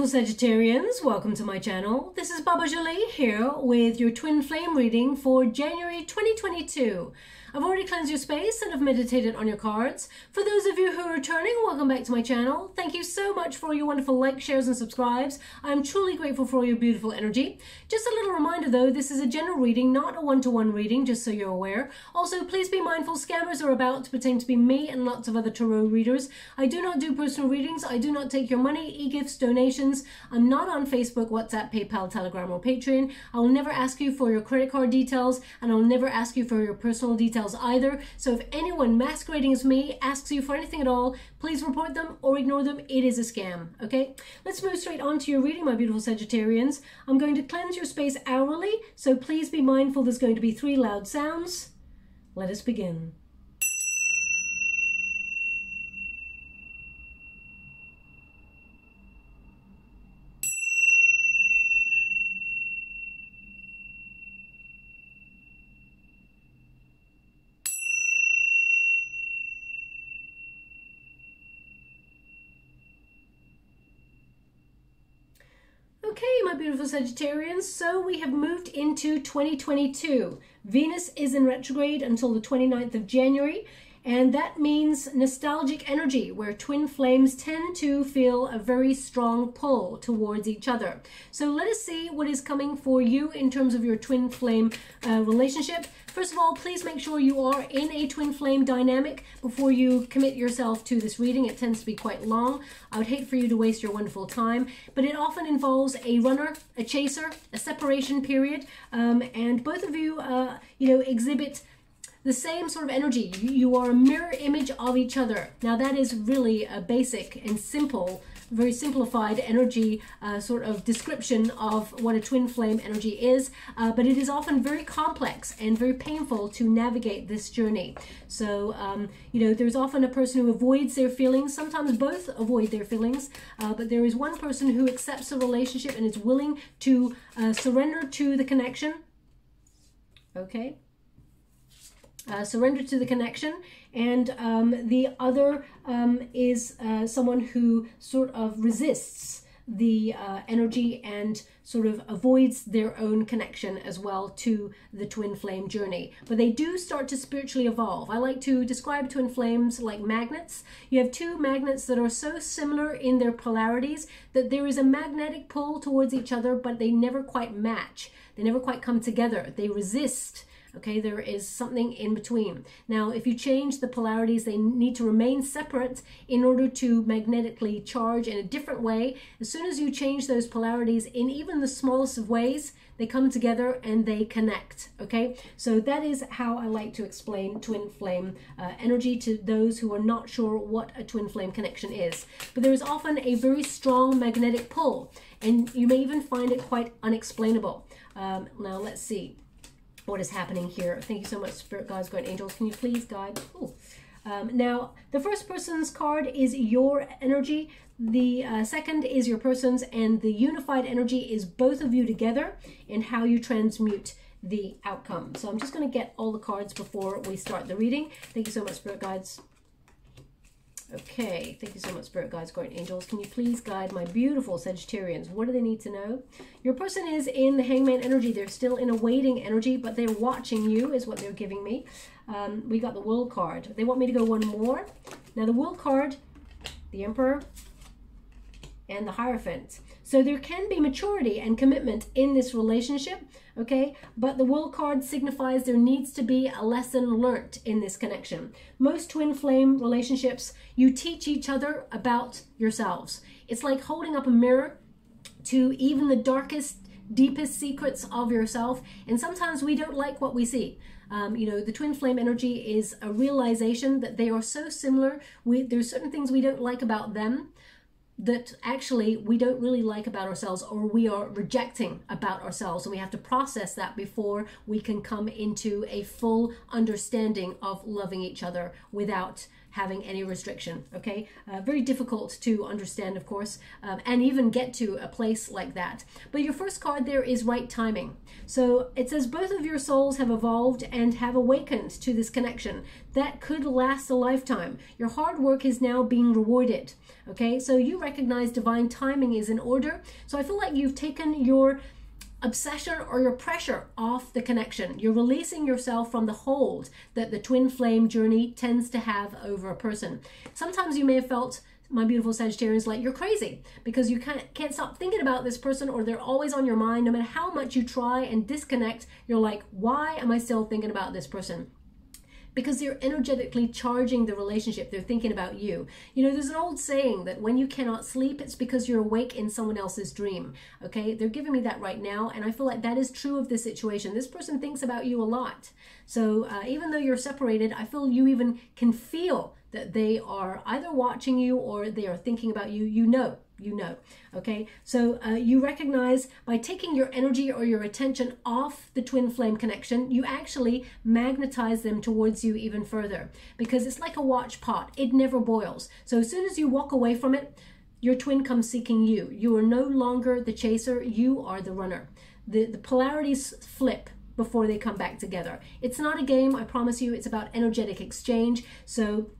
beautiful Sagittarians, welcome to my channel. This is Baba Jolie here with your twin flame reading for January 2022. I've already cleansed your space and have meditated on your cards. For those of you who are returning, welcome back to my channel. Thank you so much for your wonderful likes, shares and subscribes. I'm truly grateful for your beautiful energy. Just a little reminder though, this is a general reading, not a one-to-one reading, just so you're aware. Also, please be mindful scammers are about to pretend to be me and lots of other tarot readers. I do not do personal readings. I do not take your money, e-gifts, donations. I'm not on Facebook, WhatsApp, PayPal, Telegram or Patreon. I will never ask you for your credit card details and I'll never ask you for your personal details either. So if anyone masquerading as me asks you for anything at all, please report them or ignore them. It is a scam, okay? Let's move straight on to your reading, my beautiful Sagittarians. I'm going to cleanse your space hourly, so please be mindful there's going to be 3 loud sounds. Let us begin. Okay, my beautiful Sagittarians, so we have moved into 2022. Venus is in retrograde until the 29th of January, and that means nostalgic energy, where twin flames tend to feel a very strong pull towards each other. So let us see what is coming for you in terms of your twin flame relationship. First of all, please make sure you are in a twin flame dynamic before you commit yourself to this reading. It tends to be quite long. I would hate for you to waste your wonderful time, but it often involves a runner, a chaser, a separation period, and both of you, exhibit the same sort of energy. You are a mirror image of each other. Now that is really a basic and simple, very simplified energy sort of description of what a twin flame energy is, but it is often very complex and very painful to navigate this journey. So, there's often a person who avoids their feelings. Sometimes both avoid their feelings, but there is one person who accepts the relationship and is willing to surrender to the connection. Okay. Surrender to the connection, and the other is someone who sort of resists the energy and sort of avoids their own connection as well to the twin flame journey. But they do start to spiritually evolve. I like to describe twin flames like magnets. You have 2 magnets that are so similar in their polarities that there is a magnetic pull towards each other, but they never quite match. They never quite come together. They resist. Okay, there is something in between. Now, if you change the polarities, they need to remain separate in order to magnetically charge in a different way. As soon as you change those polarities in even the smallest of ways, they come together and they connect. Okay, so that is how I like to explain twin flame energy to those who are not sure what a twin flame connection is. But there is often a very strong magnetic pull, and you may even find it quite unexplainable. Now, let's see what is happening here. Thank you so much, Spirit Guides, Guardian Angels. Can you please guide? Now, the first person's card is your energy. The second is your person's, and the unified energy is both of you together and how you transmute the outcome. So I'm just going to get all the cards before we start the reading. Thank you so much, Spirit Guides. Okay, thank you so much, Spirit Guides, Guardian Angels. Can you please guide my beautiful Sagittarians? What do they need to know? Your person is in the Hangman energy. They're still in a waiting energy, but they're watching you is what they're giving me. We got the World card. They want me to go one more. Now the World card, the Emperor, and the Hierophant. So there can be maturity and commitment in this relationship, okay? But the World card signifies there needs to be a lesson learnt in this connection. Most twin flame relationships, you teach each other about yourselves. It's like holding up a mirror to even the darkest, deepest secrets of yourself, and sometimes we don't like what we see. The twin flame energy is a realization that they are so similar. There's certain things we don't like about them that actually we don't really like about ourselves, or we are rejecting about ourselves, and we have to process that before we can come into a full understanding of loving each other without having any restriction, okay? Very difficult to understand, of course, and even get to a place like that. But your first card there is right timing. So it says both of your souls have evolved and have awakened to this connection that could last a lifetime. Your hard work is now being rewarded, okay? So you recognize divine timing is in order. So I feel like you've taken your obsession or your pressure off the connection. You're releasing yourself from the hold that the twin flame journey tends to have over a person. Sometimes you may have felt, my beautiful Sagittarians, like you're crazy because you can't stop thinking about this person, or they're always on your mind. No matter how much you try and disconnect, you're like, why am I still thinking about this person? Because they're energetically charging the relationship. They're thinking about you. You know, there's an old saying that when you cannot sleep, it's because you're awake in someone else's dream. Okay, they're giving me that right now, and I feel like that is true of this situation. This person thinks about you a lot. So even though you're separated, I feel you even can feel that they are either watching you or they are thinking about you. You know. Okay, so you recognize by taking your energy or your attention off the twin flame connection, you actually magnetize them towards you even further, because it's like a watch pot. It never boils. So as soon as you walk away from it, your twin comes seeking you. You are no longer the chaser, you are the runner. The polarities flip before they come back together. It's not a game, I promise you. It's about energetic exchange. So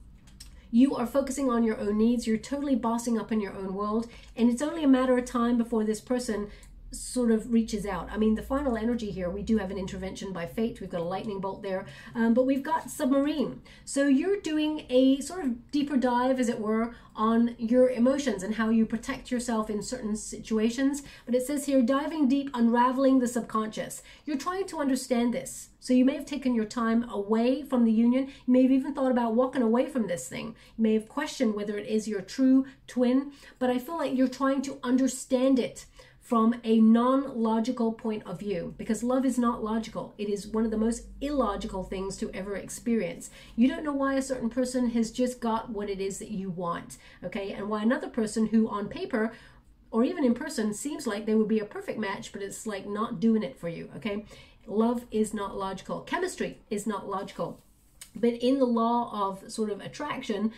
you are focusing on your own needs. You're totally bossing up in your own world. And it's only a matter of time before this person sort of reaches out. I mean, the final energy here, we do have an intervention by fate. We've got a lightning bolt there, but we've got submarine. So you're doing a sort of deeper dive, as it were, on your emotions and how you protect yourself in certain situations. But it says here, diving deep, unraveling the subconscious. You're trying to understand this. So you may have taken your time away from the union. You may have even thought about walking away from this thing. You may have questioned whether it is your true twin, but I feel like you're trying to understand it from a non-logical point of view, because love is not logical. It is one of the most illogical things to ever experience. You don't know why a certain person has just got what it is that you want, okay? And why another person who on paper or even in person seems like they would be a perfect match, but it's like not doing it for you, okay? Love is not logical. Chemistry is not logical. But in the law of sort of attraction,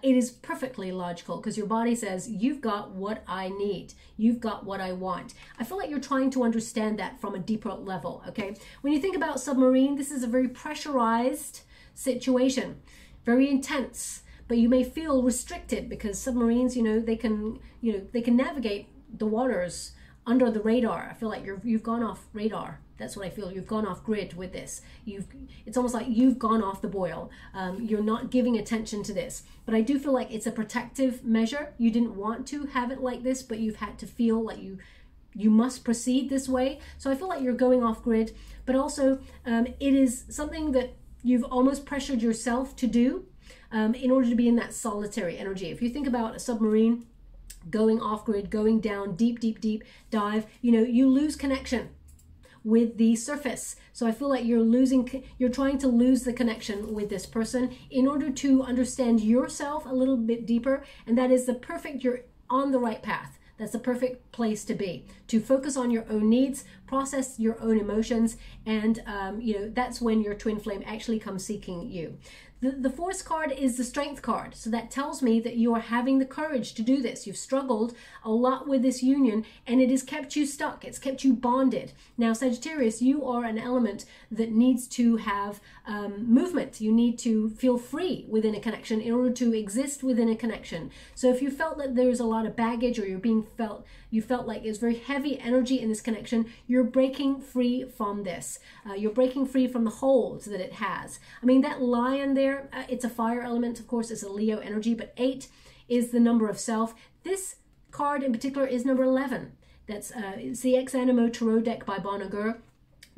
it is perfectly logical, because your body says, you've got what I need. You've got what I want. I feel like you're trying to understand that from a deeper level, okay? When you think about submarine, this is a very pressurized situation, very intense, but you may feel restricted because submarines, they can navigate the waters under the radar. I feel like you've gone off radar. That's what I feel. You've gone off grid with this. It's almost like you've gone off the boil. You're not giving attention to this. But I do feel like it's a protective measure. You didn't want to have it like this, but you've had to feel like you must proceed this way. So I feel like you're going off grid, but also it is something that you've almost pressured yourself to do in order to be in that solitary energy. If you think about a submarine going off grid, going down deep, deep, deep dive, you lose connection with the surface. So I feel like you're trying to lose the connection with this person in order to understand yourself a little bit deeper. And that is you're on the right path. That's the perfect place to be, to focus on your own needs, process your own emotions, and that's when your twin flame actually comes seeking you. The Force card is the Strength card. So that tells me that you are having the courage to do this. You've struggled a lot with this union, and it has kept you stuck. It's kept you bonded. Now, Sagittarius, you are an element that needs to have movement. You need to feel free within a connection in order to exist within a connection. So if you felt that there's a lot of baggage, or you felt like it's very heavy energy in this connection, you're breaking free from this. You're breaking free from the holds that it has. I mean, that lion there, it's a fire element, of course. It's a Leo energy, but 8 is the number of self. This card in particular is number 11. That's it's the Animo Tarot deck by AUGURE.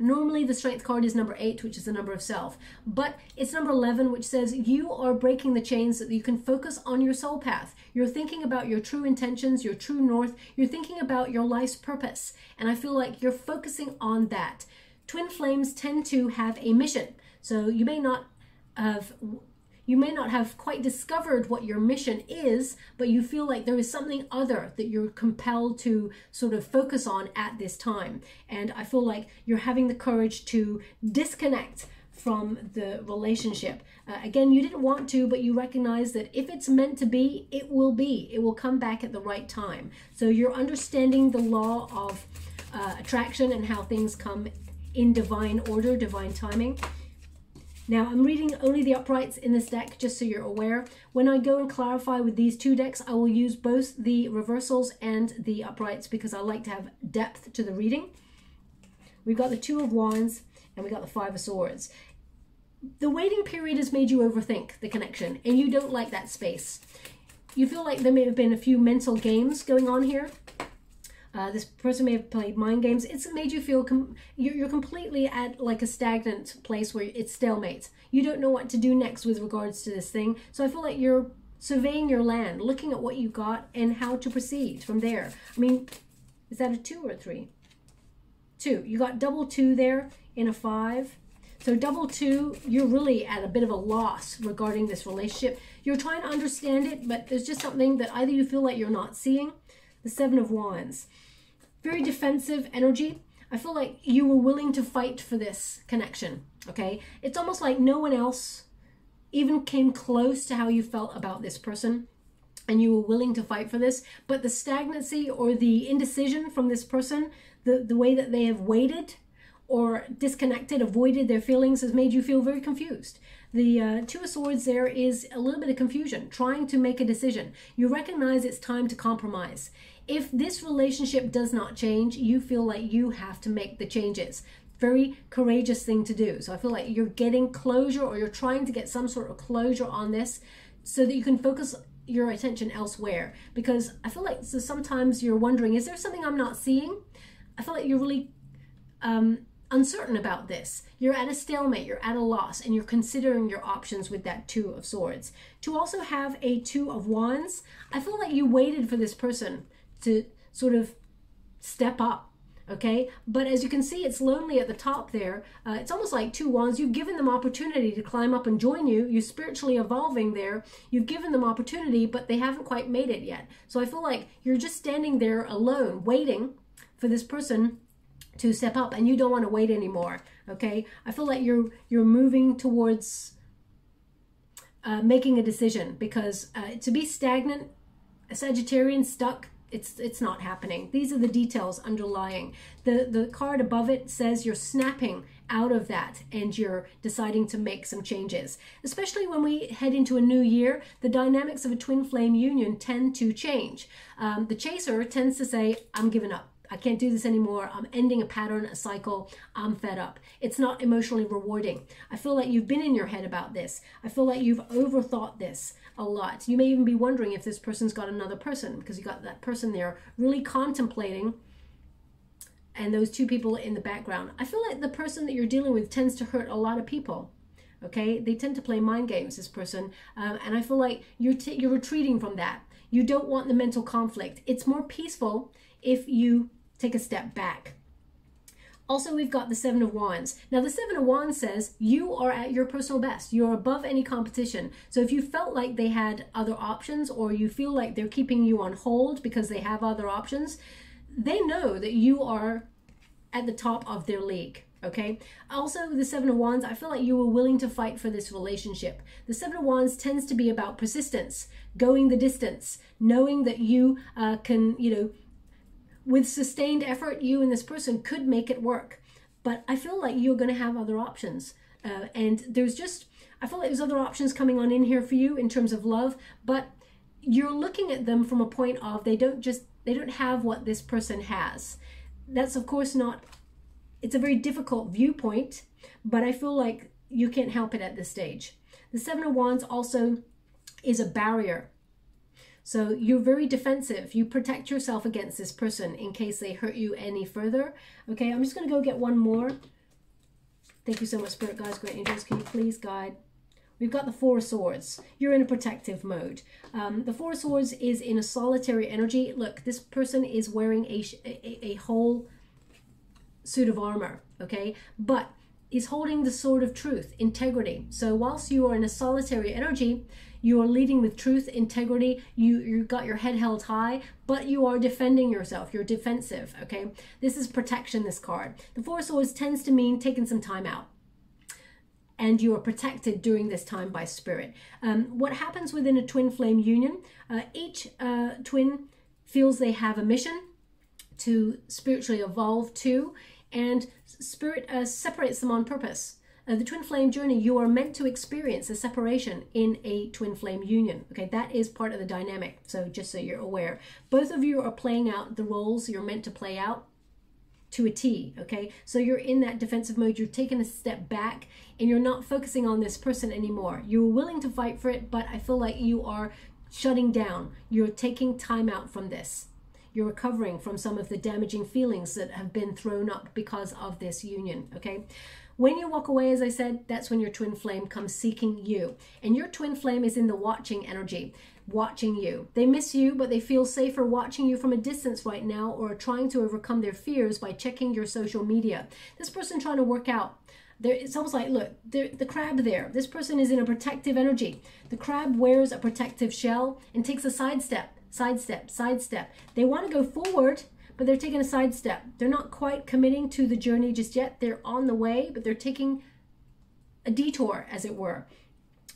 Normally the Strength card is number 8, which is the number of self, but it's number 11, which says you are breaking the chains so that you can focus on your soul path. You're thinking about your true intentions, your true north. You're thinking about your life's purpose, and I feel like you're focusing on that. Twin flames tend to have a mission, so you may not have quite discovered what your mission is, but you feel like there is something other that you're compelled to sort of focus on at this time. And I feel like you're having the courage to disconnect from the relationship. Again, you didn't want to, but you recognize that if it's meant to be, it will be. It will come back at the right time. So you're understanding the law of attraction and how things come in divine order, divine timing. Now, I'm reading only the uprights in this deck, just so you're aware. When I go and clarify with these two decks, I will use both the reversals and the uprights because I like to have depth to the reading. We've got the Two of Wands and we got the Five of Swords. The waiting period has made you overthink the connection, and you don't like that space. You feel like there may have been a few mental games going on here. This person may have played mind games. It's made you feel you're completely at like a stagnant place where it's stalemate. You don't know what to do next with regards to this thing. So I feel like you're surveying your land, looking at what you got and how to proceed from there. I mean, is that a 2 or a 3? 2. You got double 2 there in a 5. So double 2, you're really at a bit of a loss regarding this relationship. You're trying to understand it, but there's just something that either you feel like you're not seeing. The Seven of Wands. Very defensive energy. I feel like you were willing to fight for this connection, okay? It's almost like no one else even came close to how you felt about this person, and you were willing to fight for this, but the stagnancy or the indecision from this person, the way that they have waited or disconnected, avoided their feelings, has made you feel very confused. The Two of Swords there is a little bit of confusion, trying to make a decision. You recognize it's time to compromise. If this relationship does not change, you feel like you have to make the changes. Very courageous thing to do. So I feel like you're getting closure, or you're trying to get some sort of closure on this so that you can focus your attention elsewhere. Because I feel like sometimes you're wondering, is there something I'm not seeing? I feel like you're really uncertain about this. You're at a stalemate, you're at a loss, and you're considering your options with that Two of Swords. To also have a Two of Wands, I feel like you waited for this person to sort of step up, okay? But as you can see, it's lonely at the top there. It's almost like two wands. You've given them opportunity to climb up and join you. You're spiritually evolving there. You've given them opportunity, but they haven't quite made it yet. So I feel like you're just standing there alone, waiting for this person to step up, and you don't want to wait anymore, okay? I feel like you're moving towards making a decision, because to be stagnant, a Sagittarian stuck, it's not happening. These are the details underlying. The card above it says you're snapping out of that and you're deciding to make some changes. Especially when we head into a new year, the dynamics of a twin flame union tend to change. The chaser tends to say, I'm giving up. I can't do this anymore. I'm ending a pattern, a cycle. I'm fed up. It's not emotionally rewarding. I feel like you've been in your head about this. I feel like you've overthought this a lot. You may even be wondering if this person's got another person, because you got that person there really contemplating, and those two people in the background. I feel like the person that you're dealing with tends to hurt a lot of people. Okay, they tend to play mind games, this person, and I feel like you're retreating from that. You don't want the mental conflict. It's more peaceful if you take a step back. Also, we've got the Seven of Wands. Now, the Seven of Wands says you are at your personal best. You're above any competition. So if you felt like they had other options, or you feel like they're keeping you on hold because they have other options, they know that you are at the top of their league. Okay. Also, the Seven of Wands, I feel like you were willing to fight for this relationship. The Seven of Wands tends to be about persistence, going the distance, knowing that you can, with sustained effort, you and this person could make it work. But I feel like you're going to have other options. And I feel like there's other options coming on in here for you in terms of love, but you're looking at them from a point of they don't have what this person has. That's of course not, it's a very difficult viewpoint, but I feel like you can't help it at this stage. The Seven of Wands also is a barrier. So you're very defensive. You protect yourself against this person in case they hurt you any further. Okay, I'm just going to go get one more. Thank you so much, Spirit Guides, Great Angels. Can you please guide? We've got the Four of Swords. You're in a protective mode. The Four of Swords is in a solitary energy. Look, this person is wearing a whole suit of armor, okay? But is holding the sword of truth, integrity. So whilst you are in a solitary energy, you are leading with truth, integrity. You got your head held high, but you are defending yourself. You're defensive, okay? This is protection, this card. The Four of Swords tends to mean taking some time out. and you are protected during this time by spirit. What happens within a twin flame union, each twin feels they have a mission to spiritually evolve to, and spirit separates them on purpose. The twin flame journey, you are meant to experience a separation in a twin flame union. Okay, that is part of the dynamic. So just so you're aware, both of you are playing out the roles you're meant to play out to a T. Okay, so you're in that defensive mode. You're taking a step back and you're not focusing on this person anymore. You're willing to fight for it, but I feel like you are shutting down. You're taking time out from this. You're recovering from some of the damaging feelings that have been thrown up because of this union. Okay. When you walk away, as I said, that's when your twin flame comes seeking you. And your twin flame is in the watching energy, watching you. They miss you, but they feel safer watching you from a distance right now, or trying to overcome their fears by checking your social media. This person trying to work out. It's almost like, look, the crab there. This person is in a protective energy. The crab wears a protective shell and takes a sidestep, sidestep, sidestep. They want to go forward, but they're taking a sidestep. They're not quite committing to the journey just yet. They're on the way, but they're taking a detour, as it were.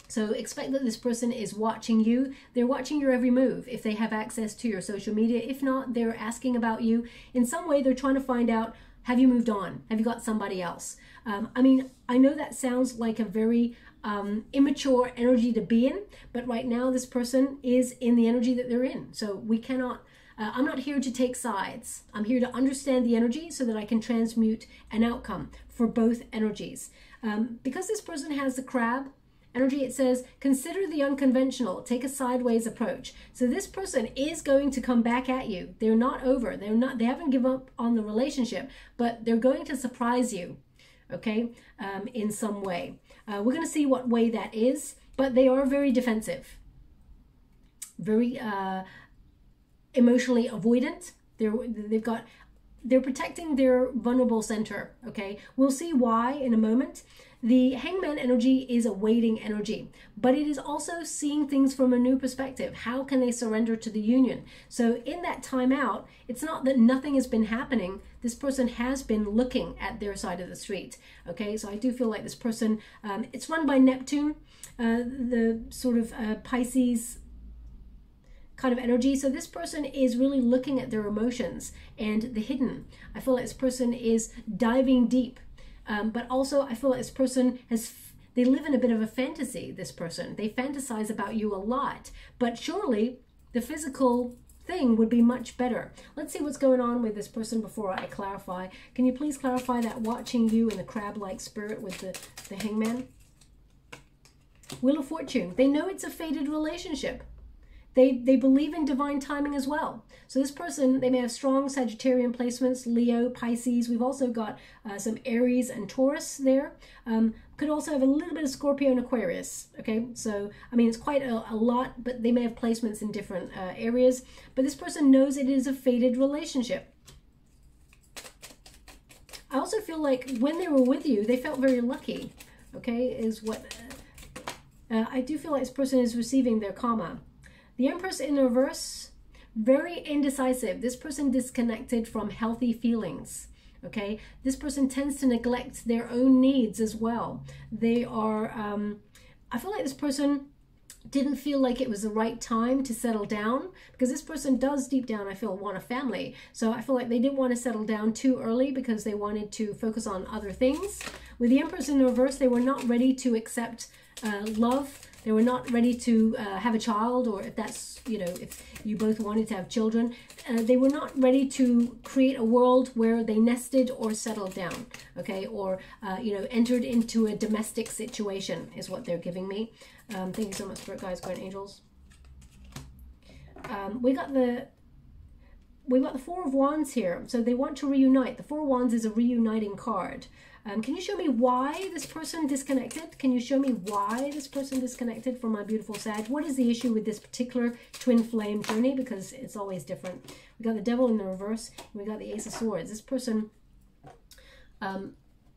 So expect that this person is watching you. They're watching your every move if they have access to your social media. If not, they're asking about you. In some way, they're trying to find out, have you moved on? Have you got somebody else? I mean, I know that sounds like a very immature energy to be in, but right now this person is in the energy that they're in. So we cannot... I'm not here to take sides. I'm here to understand the energy so that I can transmute an outcome for both energies. Because this person has the crab energy, it says, consider the unconventional, take a sideways approach. So this person is going to come back at you. They're not over. They haven't given up on the relationship, but they're going to surprise you, okay, in some way. We're going to see what way that is, but they are very defensive. Very... emotionally avoidant. They're protecting their vulnerable center. Okay, we'll see why in a moment. The hangman energy is a waiting energy, but it is also seeing things from a new perspective. How can they surrender to the union? So in that time out, it's not that nothing has been happening. This person has been looking at their side of the street. Okay, so I do feel like this person, it's run by Neptune, the sort of Pisces kind of energy. So this person is really looking at their emotions and the hidden. I feel like this person is diving deep, but also I feel like this person they live in a bit of a fantasy. This person, they fantasize about you a lot, but surely the physical thing would be much better. Let's see what's going on with this person before I clarify. Can you please clarify that watching you in the crab-like spirit with the hangman? Wheel of Fortune. They know it's a fated relationship. They believe in divine timing as well. So this person, they may have strong Sagittarian placements, Leo, Pisces. We've also got some Aries and Taurus there. Could also have a little bit of Scorpio and Aquarius. Okay, so I mean, it's quite a lot, but they may have placements in different areas. But this person knows it is a fated relationship. I also feel like when they were with you, they felt very lucky. Okay, is what I do feel like this person is receiving their karma. The Empress in reverse, very indecisive. This person disconnected from healthy feelings, okay? This person tends to neglect their own needs as well. They are, I feel like this person didn't feel like it was the right time to settle down, because this person does deep down, I feel, want a family. So I feel like they didn't want to settle down too early because they wanted to focus on other things. With the Empress in reverse, they were not ready to accept love. They were not ready to have a child, or if that's, you know, if you both wanted to have children. They were not ready to create a world where they nested or settled down, okay? Or, you know, entered into a domestic situation is what they're giving me. Thank you so much, Spirit Guides, Guardian Angels. We got the Four of Wands here. So they want to reunite. The Four of Wands is a reuniting card. Can you show me why this person disconnected? Can you show me why this person disconnected from my beautiful Sag? What is the issue with this particular twin flame journey? Because it's always different. We got the Devil in the reverse, and we got the Ace of Swords. This person,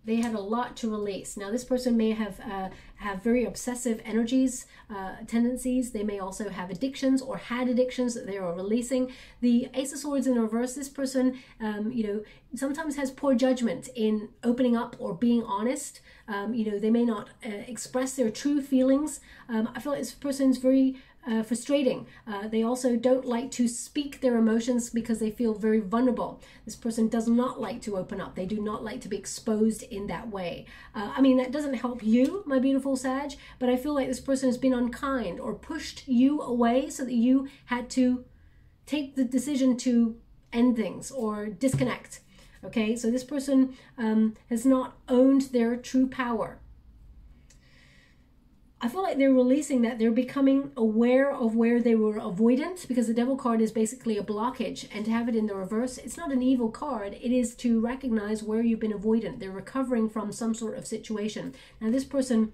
they had a lot to release. Now, this person may have very obsessive energies, tendencies. They may also have addictions or had addictions that they are releasing. The Ace of Swords in reverse, this person, you know, sometimes has poor judgment in opening up or being honest. You know, they may not express their true feelings. I feel like this person's very frustrating. They also don't like to speak their emotions because they feel very vulnerable. This person does not like to open up. They do not like to be exposed in that way. I mean, that doesn't help you, my beautiful Sag, but I feel like this person has been unkind or pushed you away so that you had to take the decision to end things or disconnect. Okay, so this person has not owned their true power. I feel like they're releasing that. They're becoming aware of where they were avoidant, because the Devil card is basically a blockage, and to have it in the reverse, it's not an evil card. It is to recognize where you've been avoidant. They're recovering from some sort of situation. Now, this person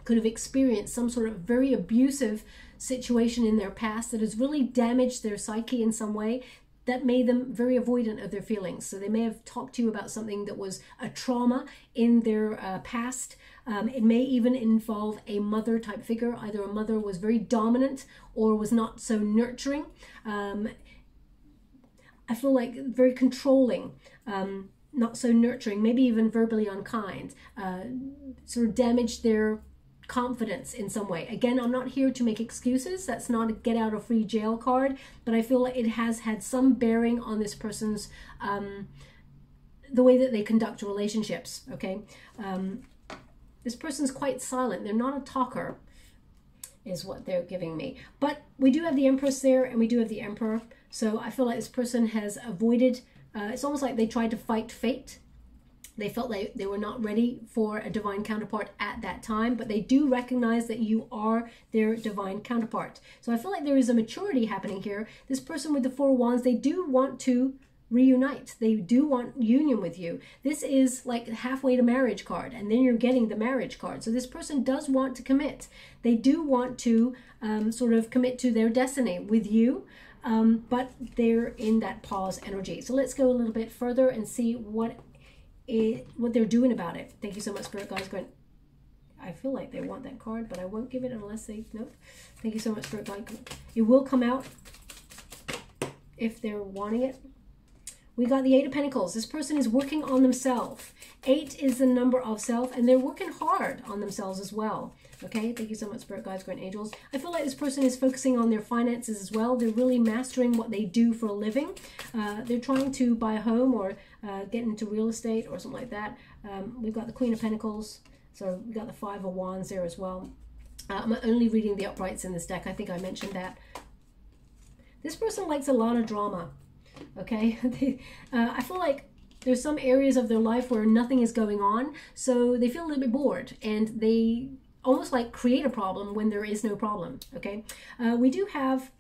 could have experienced some sort of very abusive situation in their past that has really damaged their psyche in some way, that made them very avoidant of their feelings. So they may have talked to you about something that was a trauma in their past. It may even involve a mother type figure. Either a mother was very dominant or was not so nurturing. I feel like very controlling, not so nurturing, maybe even verbally unkind, sort of damaged their confidence in some way. Again, I'm not here to make excuses. That's not a get out of free jail card, but I feel like it has had some bearing on this person's the way that they conduct relationships. Okay, this person's quite silent. They're not a talker, is what they're giving me. But we do have the Empress there, and we do have the Emperor. So I feel like this person has avoided. It's almost like they tried to fight fate. They felt like they were not ready for a divine counterpart at that time, but they do recognize that you are their divine counterpart. So I feel like there is a maturity happening here. This person with the Four of Wands, they do want to reunite. They do want union with you. This is like halfway to marriage card, and then you're getting the marriage card. So this person does want to commit. They do want to sort of commit to their destiny with you. But they're in that pause energy. So let's go a little bit further and see what they're doing about it. Thank you so much, Spirit Guides. I feel like they want that card, but I won't give it unless they, nope. Thank you so much, Spirit Guide. It will come out if they're wanting it. We got the Eight of Pentacles. This person is working on themselves. 8 is the number of self, and they're working hard on themselves as well. Okay, thank you so much, Spirit Guides, Great Angels. I feel like this person is focusing on their finances as well. They're really mastering what they do for a living. They're trying to buy a home or get into real estate or something like that. We've got the Queen of Pentacles. So we've got the Five of Wands there as well. I'm only reading the uprights in this deck. I think I mentioned that. This person likes a lot of drama. Okay, I feel like there's some areas of their life where nothing is going on, so they feel a little bit bored, and they almost like create a problem when there is no problem. Okay, we do have,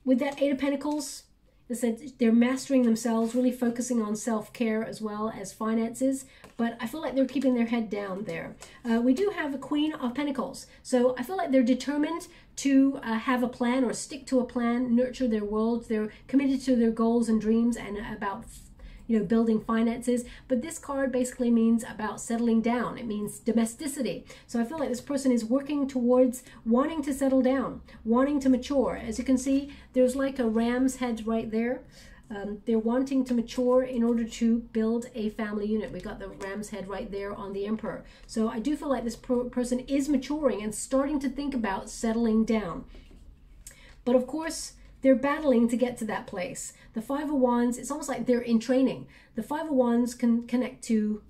with that Eight of Pentacles, it said they're mastering themselves, really focusing on self-care as well as finances, but I feel like they're keeping their head down there. We do have a Queen of Pentacles, so I feel like they're determined to have a plan or stick to a plan, nurture their world. They're committed to their goals and dreams and about, you know, building finances. But this card basically means about settling down. It means domesticity. So I feel like this person is working towards wanting to settle down, wanting to mature. As you can see, there's like a ram's head right there. They're wanting to mature in order to build a family unit. We got the ram's head right there on the Emperor. So I do feel like this person is maturing and starting to think about settling down. But of course, they're battling to get to that place. The Five of Wands, it's almost like they're in training. The Five of Wands can connect to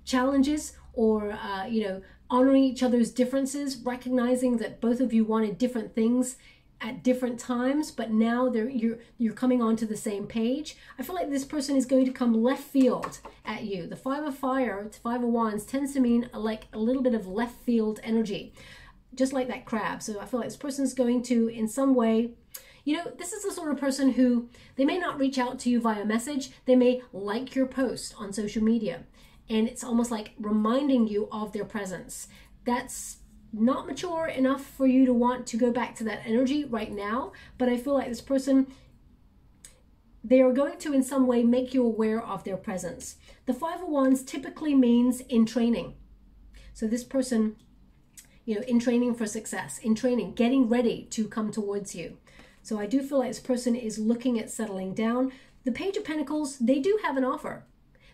challenges or, you know, honoring each other's differences, recognizing that both of you wanted different things at different times, but now you're coming onto the same page. I feel like this person is going to come left field at you. The Five of Fire, Five of Wands, tends to mean like a little bit of left field energy, just like that crab. So I feel like this person is going to, in some way, you know, this is the sort of person who, they may not reach out to you via message. They may like your post on social media, and it's almost like reminding you of their presence. That's not mature enough for you to want to go back to that energy right now, but I feel like this person, they are going to in some way make you aware of their presence. The Five of Wands typically means in training. So this person, you know, in training for success, in training, getting ready to come towards you. So I do feel like this person is looking at settling down. The Page of Pentacles, they do have an offer.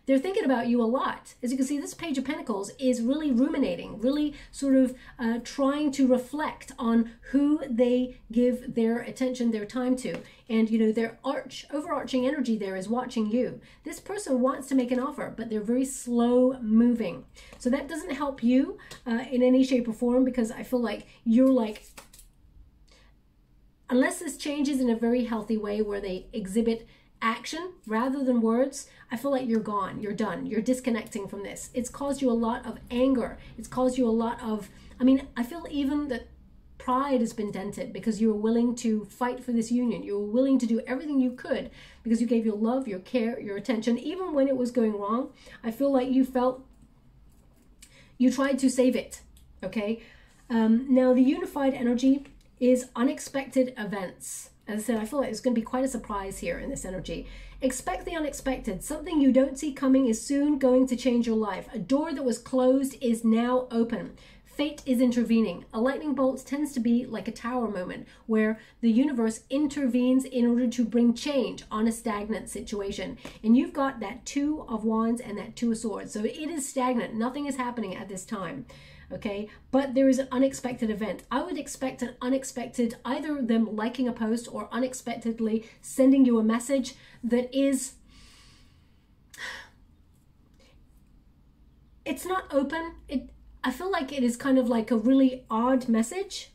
They're thinking about you a lot. As you can see, this Page of Pentacles is really ruminating, really sort of trying to reflect on who they give their attention, their time to. And, you know, their overarching energy there is watching you. This person wants to make an offer, but they're very slow moving. So that doesn't help you in any shape or form, because I feel like you're like, unless this changes in a very healthy way where they exhibit action rather than words, I feel like you're gone, you're done, you're disconnecting from this. It's caused you a lot of anger. It's caused you a lot of, I mean, I feel even that pride has been dented because you were willing to fight for this union. You were willing to do everything you could because you gave your love, your care, your attention, even when it was going wrong. I feel like you felt you tried to save it, okay? Now, the unified energy is unexpected events. As I said, I feel like it's going to be quite a surprise here in this energy. Expect the unexpected. Something you don't see coming is soon going to change your life. A door that was closed is now open. Fate is intervening. A lightning bolt tends to be like a tower moment where the universe intervenes in order to bring change on a stagnant situation. And you've got that Two of Wands and that Two of Swords. So it is stagnant. Nothing is happening at this time. Okay, but there is an unexpected event. I would expect an unexpected, either them liking a post or unexpectedly sending you a message that is, it's not open. I feel like it is kind of like a really odd message.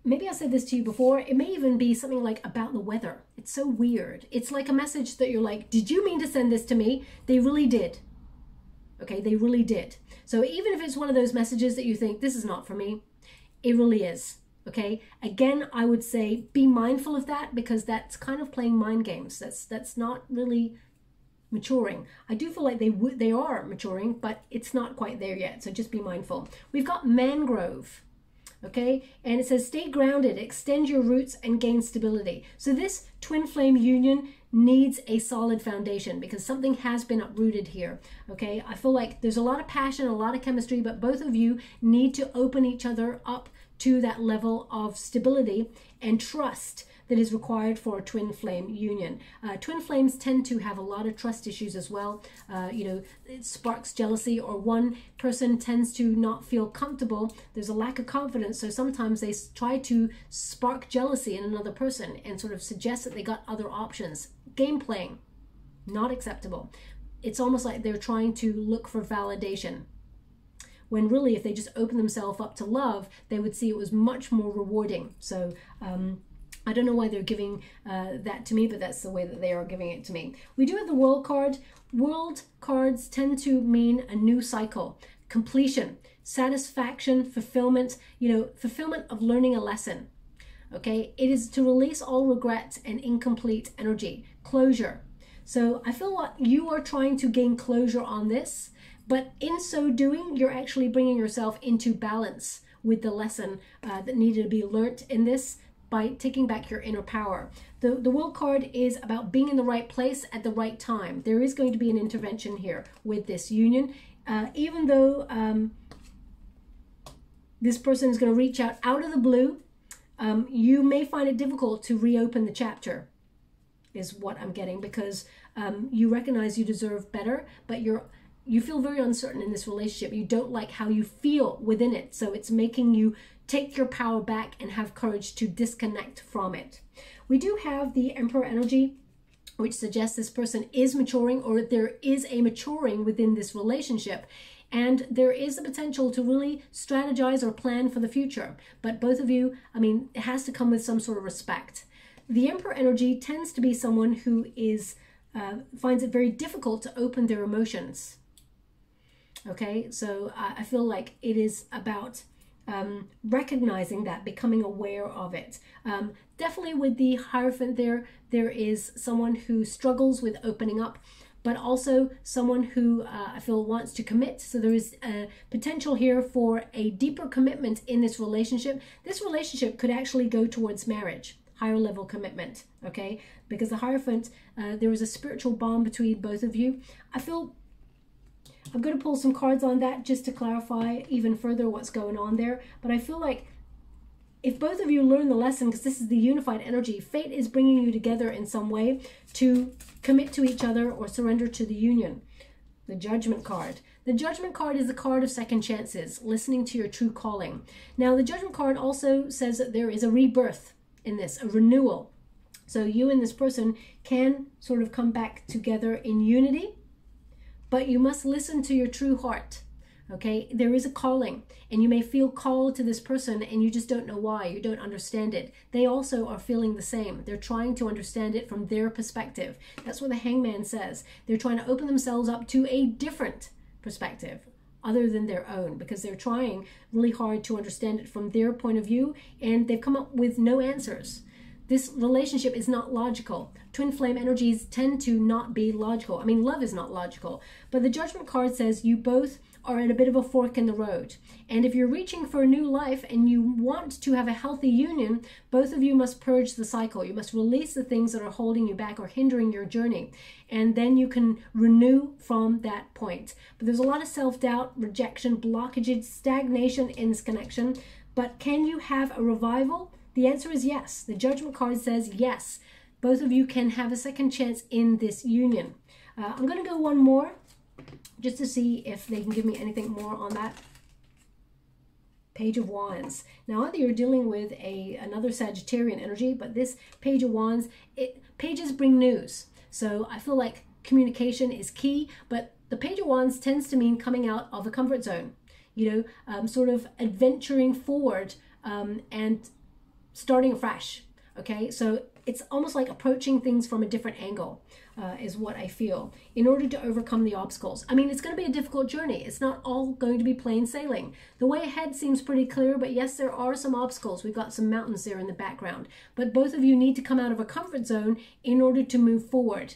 Maybe I said this to you before. It may even be something like about the weather. It's so weird. It's like a message that you're like, did you mean to send this to me? They really did. Okay, they really did. So even if it's one of those messages that you think, this is not for me, it really is, okay? Again, I would say be mindful of that, because that's kind of playing mind games. That's not really maturing. I do feel like they are maturing, but it's not quite there yet, so just be mindful. We've got mangrove, okay? And it says, stay grounded, extend your roots, and gain stability. So this twin flame union needs a solid foundation because something has been uprooted here, okay? I feel like there's a lot of passion, a lot of chemistry, but both of you need to open each other up to that level of stability and trust that is required for a twin flame union. Twin flames tend to have a lot of trust issues as well. You know, it sparks jealousy, or one person tends to not feel comfortable. There's a lack of confidence, so sometimes they try to spark jealousy in another person and sort of suggest that they got other options. Game playing, not acceptable. It's almost like they're trying to look for validation, when really if they just open themselves up to love, they would see it was much more rewarding. So I don't know why they're giving that to me, but that's the way that they are giving it to me. We do have the World card. World cards tend to mean a new cycle, completion, satisfaction, fulfillment, you know, fulfillment of learning a lesson. Okay, it is to release all regret and incomplete energy, closure. So I feel like you are trying to gain closure on this, but in so doing, you're actually bringing yourself into balance with the lesson that needed to be learnt in this, by taking back your inner power. The World card is about being in the right place at the right time. There is going to be an intervention here with this union. Even though this person is going to reach out of the blue, you may find it difficult to reopen the chapter, is what I'm getting, because you recognize you deserve better, but you feel very uncertain in this relationship. You don't like how you feel within it, so it's making you take your power back and have courage to disconnect from it. We do have the Emperor energy, which suggests this person is maturing, or there is a maturing within this relationship. And there is the potential to really strategize or plan for the future. But both of you, I mean, it has to come with some sort of respect. The Emperor energy tends to be someone who is finds it very difficult to open their emotions. Okay, so I feel like it is about recognizing that, becoming aware of it. Definitely with the Hierophant there is someone who struggles with opening up, but also someone who I feel wants to commit. So there is a potential here for a deeper commitment in this relationship. This relationship could actually go towards marriage. higher level commitment, okay? Because the Hierophant, there is a spiritual bond between both of you. I feel I'm going to pull some cards on that just to clarify even further what's going on there. But I feel like if both of you learn the lesson, because this is the unified energy, fate is bringing you together in some way to commit to each other or surrender to the union. The Judgment card. The Judgment card is the card of second chances, listening to your true calling. Now, the Judgment card also says that there is a rebirth in this, a renewal. So you and this person can sort of come back together in unity, but you must listen to your true heart. Okay, there is a calling, and you may feel called to this person and you just don't know why, you don't understand it. They also are feeling the same. They're trying to understand it from their perspective. That's what the Hangman says. They're trying to open themselves up to a different perspective other than their own, because they're trying really hard to understand it from their point of view, and they've come up with no answers. This relationship is not logical. Twin flame energies tend to not be logical. I mean, love is not logical, but the Judgment card says you both are at a bit of a fork in the road. And if you're reaching for a new life and you want to have a healthy union, both of you must purge the cycle. You must release the things that are holding you back or hindering your journey. And then you can renew from that point. But there's a lot of self-doubt, rejection, blockages, stagnation in this connection. But can you have a revival? The answer is yes. The Judgment card says yes. Both of you can have a second chance in this union. I'm going to go one more, just to see if they can give me anything more on that. Page of Wands. Now, either you're dealing with another Sagittarian energy, but this Page of Wands, pages bring news. So I feel like communication is key, but the Page of Wands tends to mean coming out of a comfort zone, you know, sort of adventuring forward and starting afresh. Okay, so it's almost like approaching things from a different angle, is what I feel, in order to overcome the obstacles. I mean, it's going to be a difficult journey. It's not all going to be plain sailing. The way ahead seems pretty clear, but yes, there are some obstacles. We've got some mountains there in the background. But both of you need to come out of a comfort zone in order to move forward.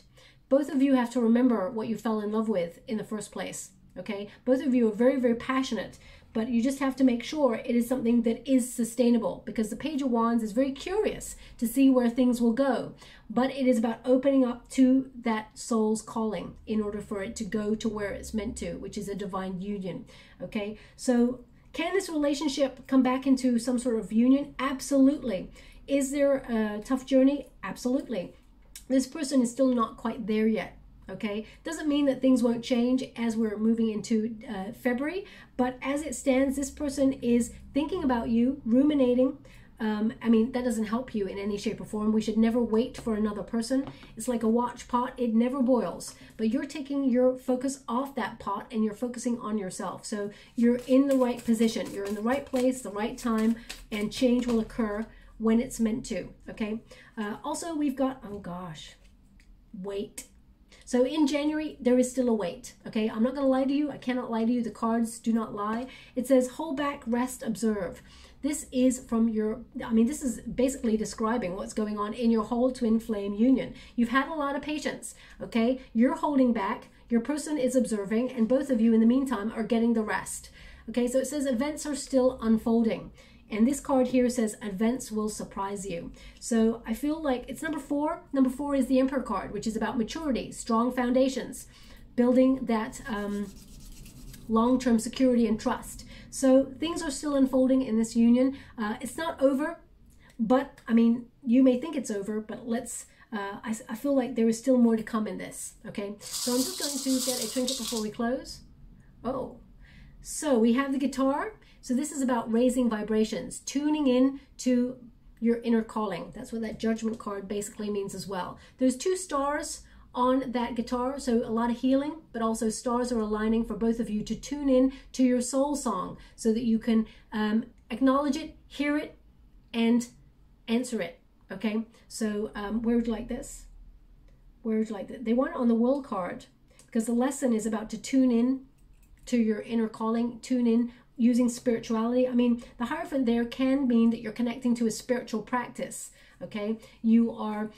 Both of you have to remember what you fell in love with in the first place. Okay, both of you are very, very passionate, but you just have to make sure it is something that is sustainable, because the Page of Wands is very curious to see where things will go. But it is about opening up to that soul's calling in order for it to go to where it's meant to, which is a divine union. Okay, so can this relationship come back into some sort of union? Absolutely. Is there a tough journey? Absolutely. This person is still not quite there yet. Okay, doesn't mean that things won't change as we're moving into February, but as it stands, this person is thinking about you, ruminating. I mean, that doesn't help you in any shape or form. We should never wait for another person. It's like a watch pot, it never boils, but you're taking your focus off that pot and you're focusing on yourself. So you're in the right position, you're in the right place, the right time, and change will occur when it's meant to. Okay, also we've got, oh gosh, wait. So in January, there is still a wait, okay? I'm not going to lie to you. I cannot lie to you. The cards do not lie. It says, hold back, rest, observe. This is from your, I mean, this is basically describing what's going on in your whole twin flame union. You've had a lot of patience, okay? You're holding back. Your person is observing, and both of you in the meantime are getting the rest. Okay, so it says events are still unfolding. And this card here says events will surprise you. So I feel like it's number 4. Number 4 is the Emperor card, which is about maturity, strong foundations, building that long-term security and trust. So things are still unfolding in this union. It's not over, but I mean, you may think it's over, but let's, I feel like there is still more to come in this. Okay, so I'm just going to get a trinket before we close. Oh, so we have the guitar. So this is about raising vibrations, tuning in to your inner calling. That's what that Judgment card basically means as well. There's 2 stars on that guitar, so a lot of healing, but also stars are aligning for both of you to tune in to your soul song so that you can acknowledge it, hear it, and answer it. Okay, so where would you like this? Where would you like that? They want it on the World card, because the lesson is about to tune in to your inner calling, tune in using spirituality. I mean, the Hierophant there can mean that you're connecting to a spiritual practice. Okay, you are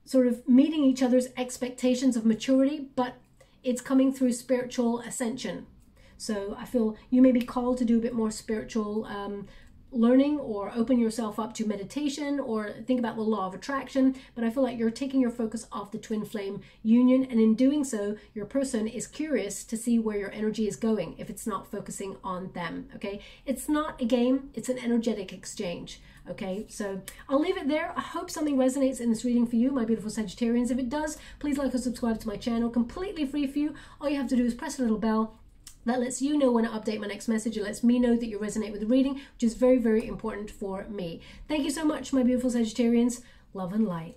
sort of meeting each other's expectations of maturity, but it's coming through spiritual ascension. So I feel you may be called to do a bit more spiritual learning or open yourself up to meditation or think about the law of attraction, but I feel like you're taking your focus off the twin flame union, and in doing so your person is curious to see where your energy is going if it's not focusing on them. Okay, it's not a game, it's an energetic exchange. Okay, so I'll leave it there. I hope something resonates in this reading for you, my beautiful Sagittarians. If it does, please like or subscribe to my channel, completely free for you. All you have to do is press a little bell that lets you know when I update my next message. It lets me know that you resonate with the reading, which is very, very important for me. Thank you so much, my beautiful Sagittarians. Love and light.